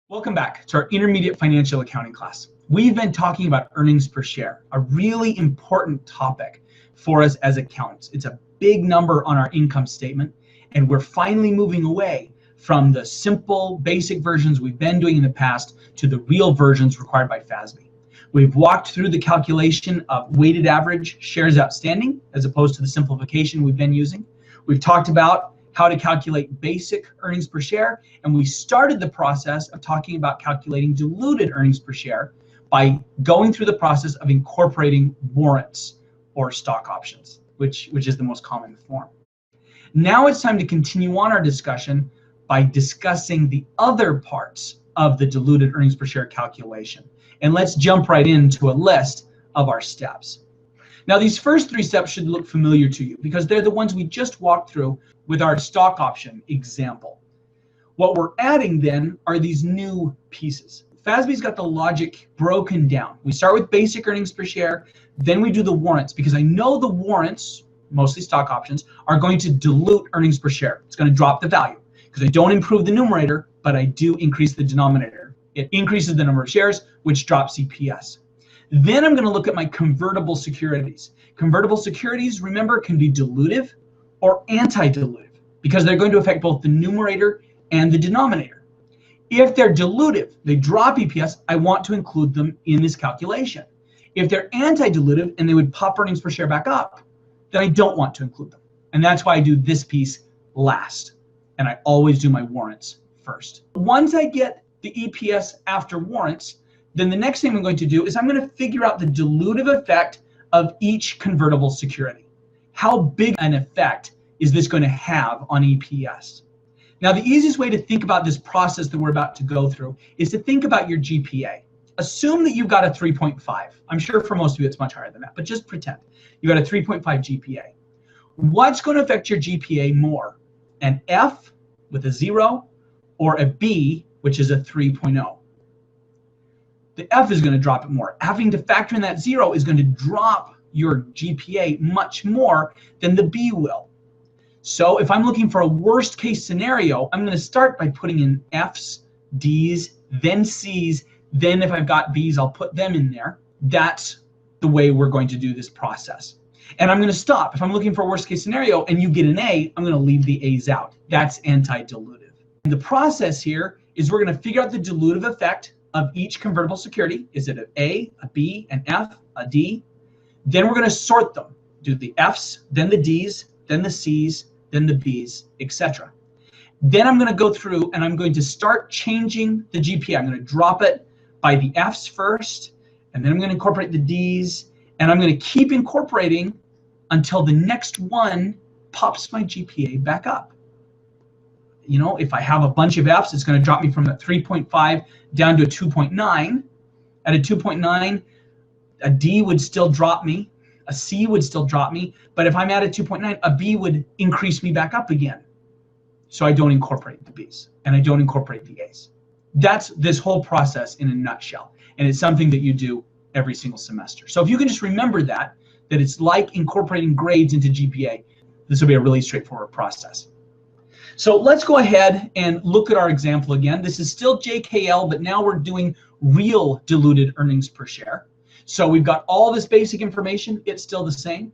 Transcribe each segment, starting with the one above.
Welcome back to our intermediate financial accounting class. We've been talking about earnings per share, a really important topic for us as accountants. It's a big number on our income statement, and we're finally moving away from the simple, basic versions we've been doing in the past to the real versions required by FASB. We've walked through the calculation of weighted average shares outstanding as opposed to the simplification we've been using. We've talked about how to calculate basic earnings per share, and we started the process of talking about calculating diluted earnings per share by going through the process of incorporating warrants or stock options, which is the most common form. Now it's time to continue on our discussion by discussing the other parts of the diluted earnings per share calculation. And let's jump right into a list of our steps. Now, these first three steps should look familiar to you because they're the ones we just walked through with our stock option example. What we're adding then are these new pieces. FASB's got the logic broken down. We start with basic earnings per share, then we do the warrants because I know the warrants, mostly stock options, are going to dilute earnings per share. It's going to drop the value because I don't improve the numerator, but I do increase the denominator. It increases the number of shares, which drops EPS. Then I'm going to look at my convertible securities. Convertible securities, remember, can be dilutive or anti-dilutive because they're going to affect both the numerator and the denominator. If they're dilutive, they drop EPS, I want to include them in this calculation. If they're anti-dilutive and they would pop earnings per share back up, then I don't want to include them. And that's why I do this piece last. And I always do my warrants first. Once I get the EPS after warrants, then the next thing I'm going to do is I'm going to figure out the dilutive effect of each convertible security. How big an effect is this going to have on EPS? Now, the easiest way to think about this process that we're about to go through is to think about your GPA. Assume that you've got a 3.5. I'm sure for most of you it's much higher than that, but just pretend. You've got a 3.5 GPA. What's going to affect your GPA more? An F with a 0 or a B, which is a 3.0? The F is going to drop it more. Having to factor in that 0 is going to drop your GPA much more than the B will. So if I'm looking for a worst case scenario, I'm going to start by putting in Fs, Ds, then Cs. Then if I've got Bs, I'll put them in there. That's the way we're going to do this process. And I'm going to stop. If I'm looking for a worst case scenario and you get an A, I'm going to leave the A's out. That's anti-dilutive. And the process here is we're going to figure out the dilutive effect of each convertible security. Is it an A, a B, an F, a D? Then we're going to sort them. Do the Fs, then the Ds, then the Cs, then the Bs, etc. Then I'm going to go through and I'm going to start changing the GPA. I'm going to drop it by the Fs first, and then I'm going to incorporate the Ds, and I'm going to keep incorporating until the next one pops my GPA back up. You know, if I have a bunch of Fs, it's going to drop me from that 3.5 down to a 2.9. At a 2.9, a D would still drop me, a C would still drop me, but if I'm at a 2.9, a B would increase me back up again. So I don't incorporate the Bs and I don't incorporate the As. That's this whole process in a nutshell. And it's something that you do every single semester. So if you can just remember that it's like incorporating grades into GPA, this will be a really straightforward process. So let's go ahead and look at our example again. This is still JKL, but now we're doing real diluted earnings per share. So we've got all this basic information. It's still the same.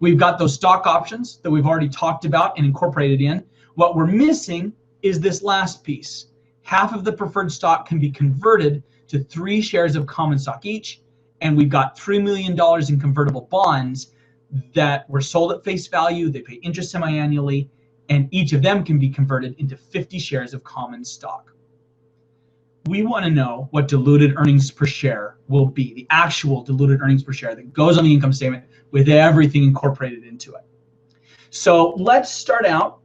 We've got those stock options that we've already talked about and incorporated in. What we're missing is this last piece. Half of the preferred stock can be converted to 3 shares of common stock each. And we've got $3 million in convertible bonds that were sold at face value. They pay interest semi-annually. And each of them can be converted into 50 shares of common stock. We want to know what diluted earnings per share will be, the actual diluted earnings per share that goes on the income statement with everything incorporated into it. So let's start out.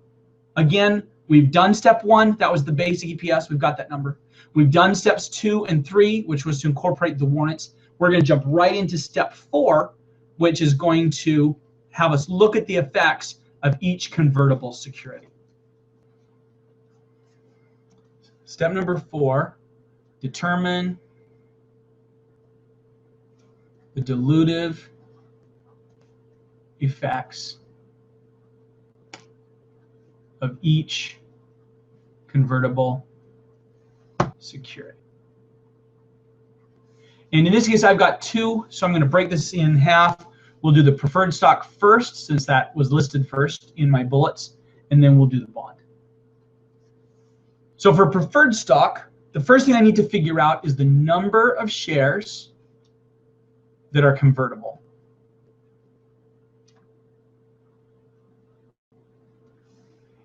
Again, we've done step 1. That was the basic EPS. We've got that number. We've done steps 2 and 3, which was to incorporate the warrants. We're going to jump right into step 4, which is going to have us look at the effects of each convertible security. Step number 4, determine the dilutive effects of each convertible security. And in this case, I've got two, so I'm going to break this in half. We'll do the preferred stock first, since that was listed first in my bullets, and then we'll do the bond. So for preferred stock, the first thing I need to figure out is the number of shares that are convertible.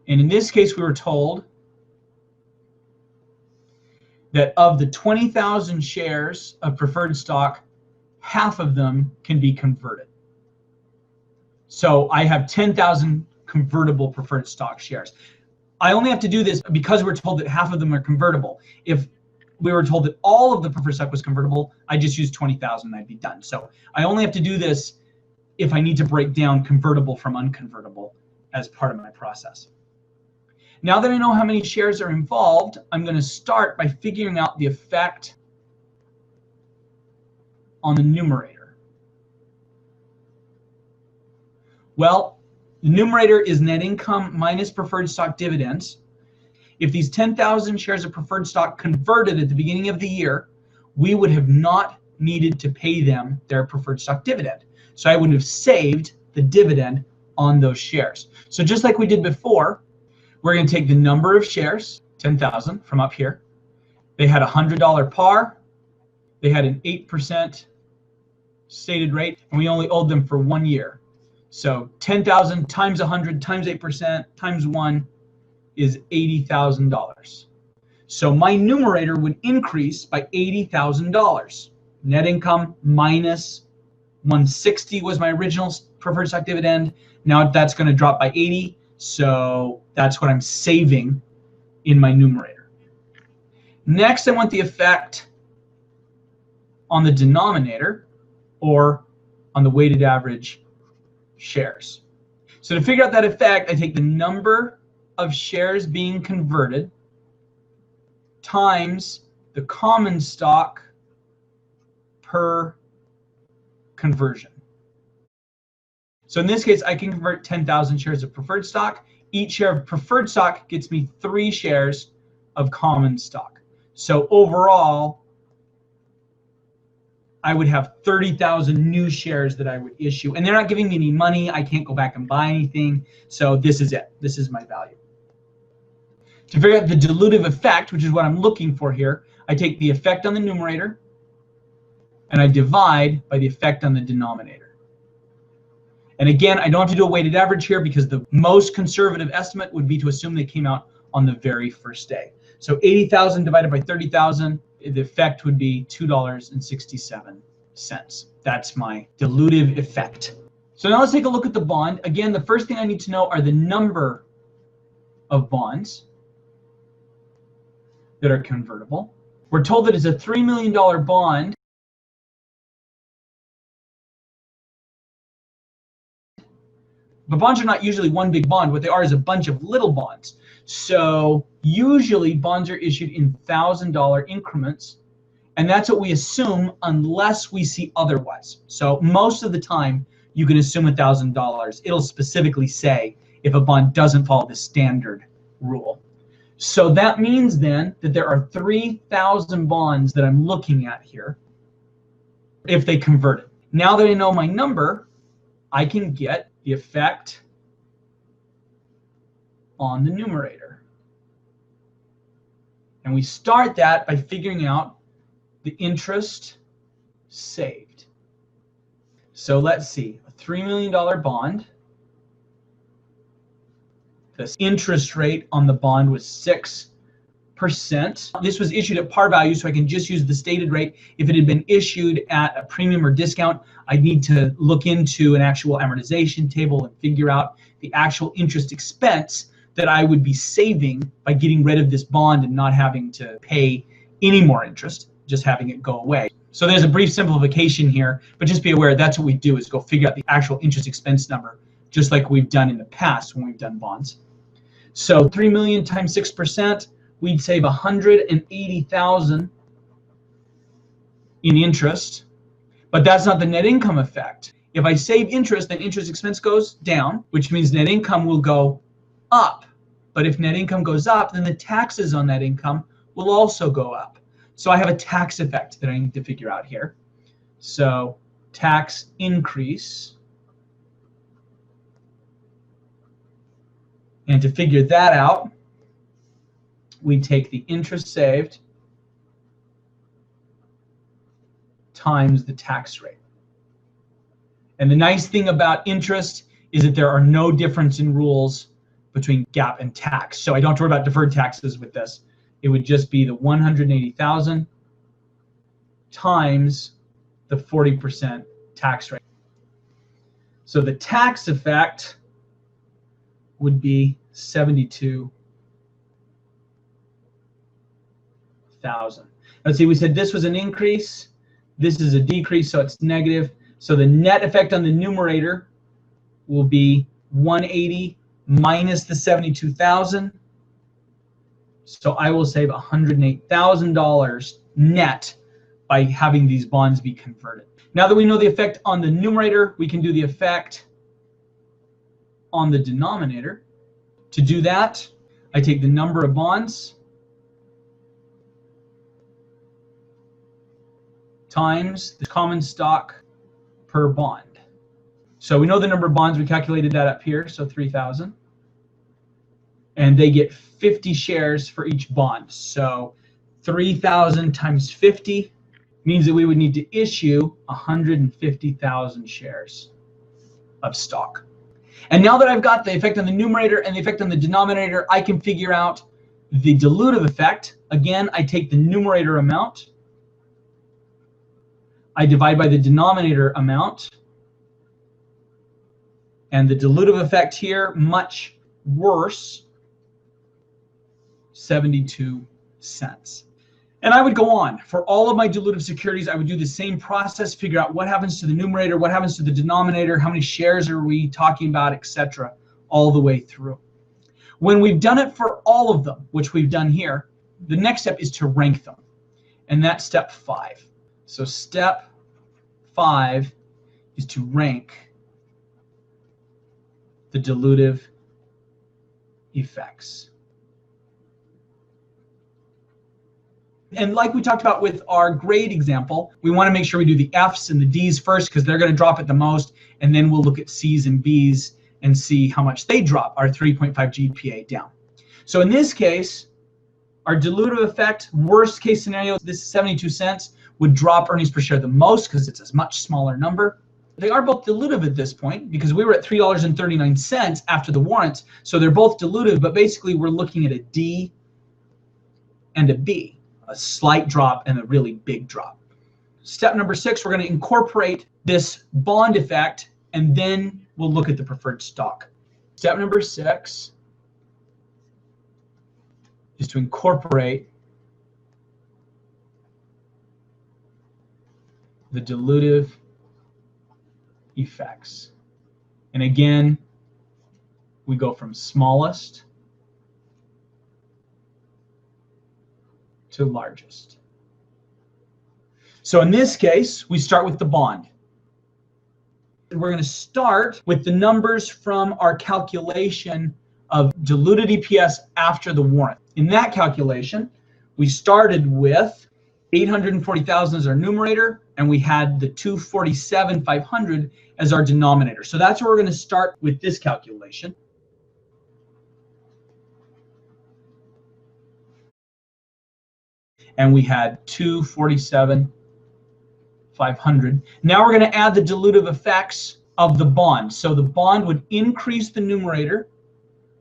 And in this case, we were told that of the 20,000 shares of preferred stock, half of them can be converted. So I have 10,000 convertible preferred stock shares. I only have to do this because we're told that half of them are convertible. If we were told that all of the preferred stock was convertible, I just use 20,000 and I'd be done. So I only have to do this if I need to break down convertible from unconvertible as part of my process. Now that I know how many shares are involved, I'm going to start by figuring out the effect on the numerator. Well, the numerator is net income minus preferred stock dividends. If these 10,000 shares of preferred stock converted at the beginning of the year, we would have not needed to pay them their preferred stock dividend. So I would have saved the dividend on those shares. So just like we did before, we're going to take the number of shares, 10,000 from up here. They had a $100 par. They had an 8% stated rate, and we only owed them for 1 year. So 10,000 times 100 times 8% times 1 is $80,000. So my numerator would increase by $80,000. Net income minus 160 was my original preferred stock dividend. Now that's going to drop by 80. So that's what I'm saving in my numerator. Next, I want the effect on the denominator, or on the weighted average shares. So to figure out that effect, I take the number of shares being converted times the common stock per conversion. So in this case, I can convert 10,000 shares of preferred stock. Each share of preferred stock gets me 3 shares of common stock. So overall, I would have 30,000 new shares that I would issue. And they're not giving me any money. I can't go back and buy anything. So this is it. This is my value. To figure out the dilutive effect, which is what I'm looking for here, I take the effect on the numerator and I divide by the effect on the denominator. And again, I don't have to do a weighted average here because the most conservative estimate would be to assume they came out on the very first day. So 80,000 divided by 30,000, the effect would be $2.67. That's my dilutive effect. So now let's take a look at the bond. Again, the first thing I need to know are the number of bonds that are convertible. We're told that it's a $3 million bond. But bonds are not usually one big bond. What they are is a bunch of little bonds. So usually bonds are issued in $1,000 increments, and that's what we assume unless we see otherwise. So most of the time you can assume $1,000. It'll specifically say if a bond doesn't follow the standard rule. So that means then that there are 3,000 bonds that I'm looking at here if they converted. Now that I know my number, I can get the effect on the numerator. And we start that by figuring out the interest saved. So let's see, a $3 million bond. The interest rate on the bond was 6%. This was issued at par value, so I can just use the stated rate. If it had been issued at a premium or discount, I'd need to look into an actual amortization table and figure out the actual interest expense that I would be saving by getting rid of this bond and not having to pay any more interest, just having it go away. So there's a brief simplification here, but just be aware that's what we do, is go figure out the actual interest expense number, just like we've done in the past when we've done bonds. So 3 million times 6%, we'd save 180,000 in interest, but that's not the net income effect. If I save interest, then interest expense goes down, which means net income will go up. But if net income goes up, then the taxes on that income will also go up. So I have a tax effect that I need to figure out here. So tax increase. And to figure that out, we take the interest saved times the tax rate. And the nice thing about interest is that there are no difference in rules between GAAP and tax. So I don't have to worry about deferred taxes with this. It would just be the 180,000 times the 40% tax rate. So the tax effect would be 72,000. Let's see, we said this was an increase. This is a decrease, so it's negative. So the net effect on the numerator will be 180 minus the 72,000. So I will save $108,000 net by having these bonds be converted. Now that we know the effect on the numerator, we can do the effect on the denominator. To do that, I take the number of bonds times the common stock per bond. So we know the number of bonds, we calculated that up here, so 3,000. And they get 50 shares for each bond. So 3,000 times 50 means that we would need to issue 150,000 shares of stock. And now that I've got the effect on the numerator and the effect on the denominator, I can figure out the dilutive effect. Again, I take the numerator amount, I divide by the denominator amount, and the dilutive effect here, much worse, 72 cents. And I would go on. For all of my dilutive securities, I would do the same process, figure out what happens to the numerator, what happens to the denominator, how many shares are we talking about, etc., all the way through. When we've done it for all of them, which we've done here, the next step is to rank them. And that's step 5. So step 5 is to rank the dilutive effects. And like we talked about with our grade example, we want to make sure we do the F's and the D's first because they're going to drop it the most, and then we'll look at C's and B's and see how much they drop our 3.5 GPA down. So in this case, our dilutive effect, worst case scenario, this 72 cents would drop earnings per share the most because it's a much smaller number. They are both dilutive at this point because we were at $3.39 after the warrants, so they're both dilutive, but basically we're looking at a D and a B. A slight drop and a really big drop. Step number 6, we're going to incorporate this bond effect, and then we'll look at the preferred stock. Step number 6 is to incorporate the dilutive effects. And again, we go from smallest to largest. So in this case, we start with the bond. We're going to start with the numbers from our calculation of diluted EPS after the warrant. In that calculation, we started with 840,000 as our numerator, and we had the 247,500 as our denominator. So that's where we're going to start with this calculation. And we had 247,500. Now we're going to add the dilutive effects of the bond. So the bond would increase the numerator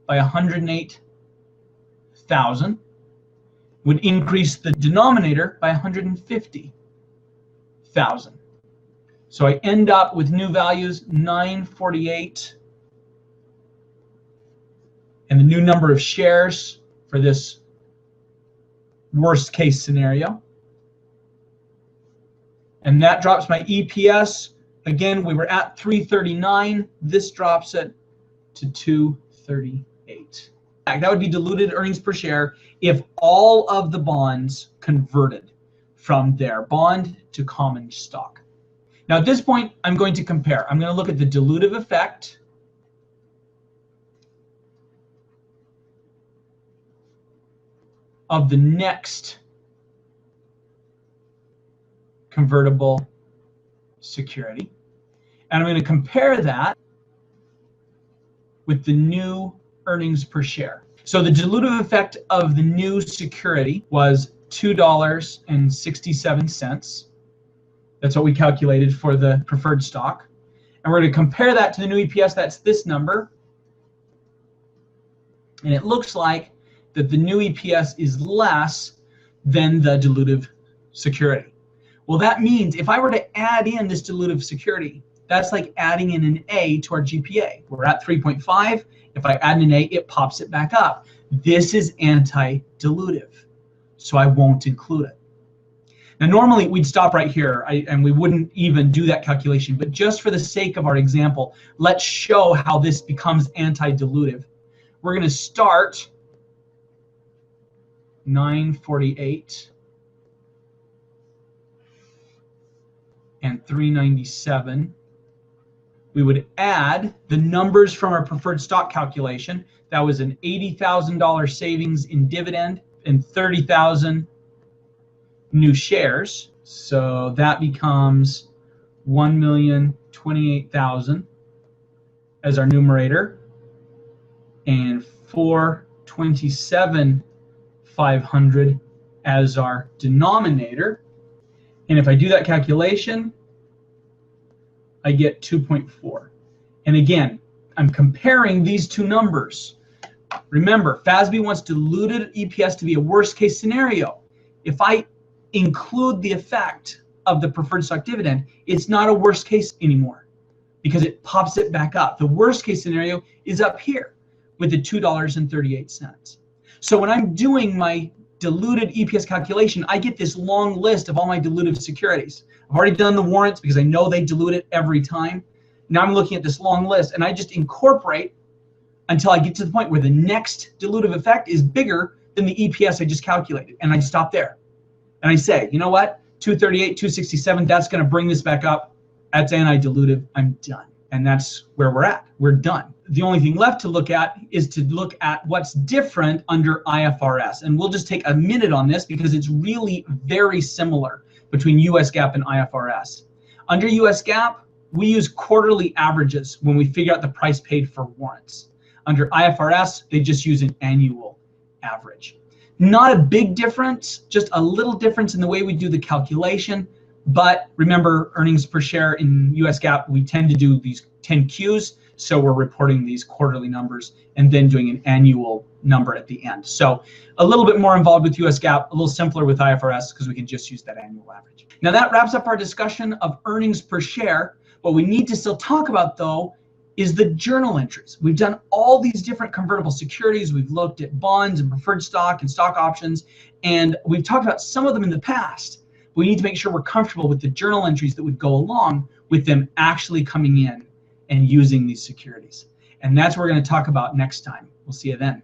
by 108,000, would increase the denominator by 150,000. So I end up with new values 948, and the new number of shares for this worst case scenario. And that drops my EPS. Again, we were at 339. This drops it to 238. That would be diluted earnings per share if all of the bonds converted from their bond to common stock. Now at this point, I'm going to compare. I'm going to look at the dilutive effect of the next convertible security. And I'm going to compare that with the new earnings per share. So the dilutive effect of the new security was $2.67. That's what we calculated for the preferred stock. And we're going to compare that to the new EPS. That's this number. And it looks like that the new EPS is less than the dilutive security. Well, that means if I were to add in this dilutive security, that's like adding in an A to our GPA. We're at 3.5. If I add an A, it pops it back up. This is anti-dilutive, so I won't include it. Now, normally we'd stop right here and we wouldn't even do that calculation, but just for the sake of our example, let's show how this becomes anti-dilutive. We're going to start 948 and 397. We would add the numbers from our preferred stock calculation. That was an $80,000 savings in dividend and 30,000 new shares. So that becomes 1,028,000 as our numerator and 427,500 as our denominator. And if I do that calculation, I get 2.4. And again, I'm comparing these two numbers. Remember, FASB wants diluted EPS to be a worst case scenario. If I include the effect of the preferred stock dividend, it's not a worst case anymore because it pops it back up. The worst case scenario is up here with the $2.38. So when I'm doing my diluted EPS calculation, I get this long list of all my dilutive securities. I've already done the warrants because I know they dilute it every time. Now I'm looking at this long list and I just incorporate until I get to the point where the next dilutive effect is bigger than the EPS I just calculated. And I stop there. And I say, you know what? 238, 267, that's going to bring this back up. That's anti-dilutive. I'm done. And that's where we're at. We're done. The only thing left to look at is to look at what's different under IFRS. And we'll just take a minute on this because it's really very similar between US GAAP and IFRS. Under US GAAP, we use quarterly averages when we figure out the price paid for warrants. Under IFRS, they just use an annual average. Not a big difference, just a little difference in the way we do the calculation. But remember, earnings per share in US GAAP, we tend to do these 10 Qs. So we're reporting these quarterly numbers and then doing an annual number at the end. So a little bit more involved with US GAAP, a little simpler with IFRS because we can just use that annual average. Now that wraps up our discussion of earnings per share. What we need to still talk about though is the journal entries. We've done all these different convertible securities. We've looked at bonds and preferred stock and stock options, and we've talked about some of them in the past. We need to make sure we're comfortable with the journal entries that would go along with them actually coming in and using these securities. And that's what we're going to talk about next time. We'll see you then.